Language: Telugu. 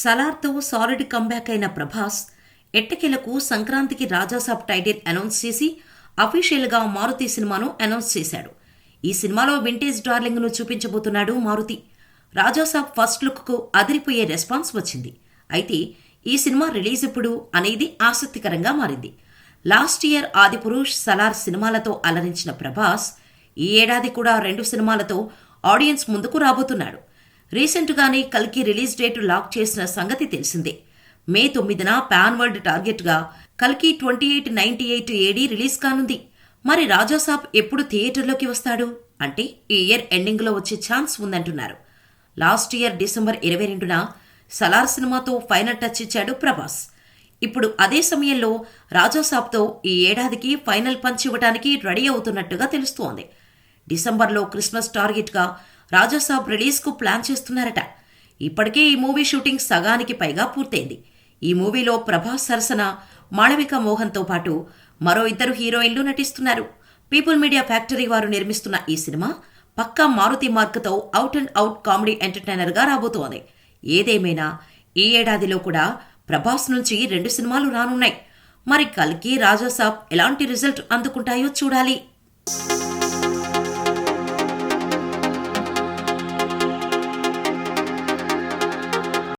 సలార్తో సాలిడ్ కంబ్యాక్ అయిన ప్రభాస్ ఎట్టకేలకు సంక్రాంతికి రాజాసాబ్ టైటిల్ అనౌన్స్ చేసి అఫీషియల్గా మారుతి సినిమాను అనౌన్స్ చేశాడు. ఈ సినిమాలో వింటేజ్ డార్లింగ్ను చూపించబోతున్నాడు మారుతి. రాజాసాబ్ ఫస్ట్ లుక్కు అదిరిపోయే రెస్పాన్స్ వచ్చింది. అయితే ఈ సినిమా రిలీజ్ ఎప్పుడు అనేది ఆసక్తికరంగా మారింది. లాస్ట్ ఇయర్ ఆదిపురుష్, సలార్ సినిమాలతో అలరించిన ప్రభాస్ ఈ ఏడాది కూడా 2 సినిమాలతో ఆడియన్స్ ముందుకు రాబోతున్నాడు. రీసెంట్గానే కల్కి రిలీజ్ డేట్ లాక్ చేసిన సంగతి తెలిసిందే. మే 9న పాన్ వరల్డ్ టార్గెట్గా కల్కి 2898 ఏడీ రిలీజ్ కానుంది. మరి రాజాసాబ్ ఎప్పుడు థియేటర్లోకి వస్తాడు అంటే ఈ ఇయర్ ఎండింగ్లో వచ్చే ఛాన్స్ ఉందంటున్నారు. లాస్ట్ ఇయర్ డిసెంబర్ 22న సలార్ సినిమాతో ఫైనల్ టచ్ ఇచ్చాడు ప్రభాస్. ఇప్పుడు అదే సమయంలో రాజాసాబ్తో ఈ ఏడాదికి ఫైనల్ పంచ్ ఇవ్వడానికి రెడీ అవుతున్నట్టుగా తెలుస్తోంది. డిసెంబర్లో క్రిస్మస్ టార్గెట్గా రాజాసాబ్ రిలీజ్కు ప్లాన్ చేస్తున్నారట. ఇప్పటికే ఈ మూవీ షూటింగ్ సగానికి పైగా పూర్తయింది. ఈ మూవీలో ప్రభాస్ సరసన మాళవిక మోహన్తో పాటు మరో 2 హీరోయిన్లు నటిస్తున్నారు. పీపుల్ మీడియా ఫ్యాక్టరీ వారు నిర్మిస్తున్న ఈ సినిమా పక్కా మారుతి మార్క్తో అవుట్ అండ్ అవుట్ కామెడీ ఎంటర్టైనర్గా రాబోతోంది. ఏదేమైనా ఈ ఏడాదిలో కూడా ప్రభాస్ నుంచి 2 సినిమాలు రానున్నాయి. మరి కల్కి, రాజాసాబ్ ఎలాంటి రిజల్ట్ అందుకుంటాయో చూడాలి.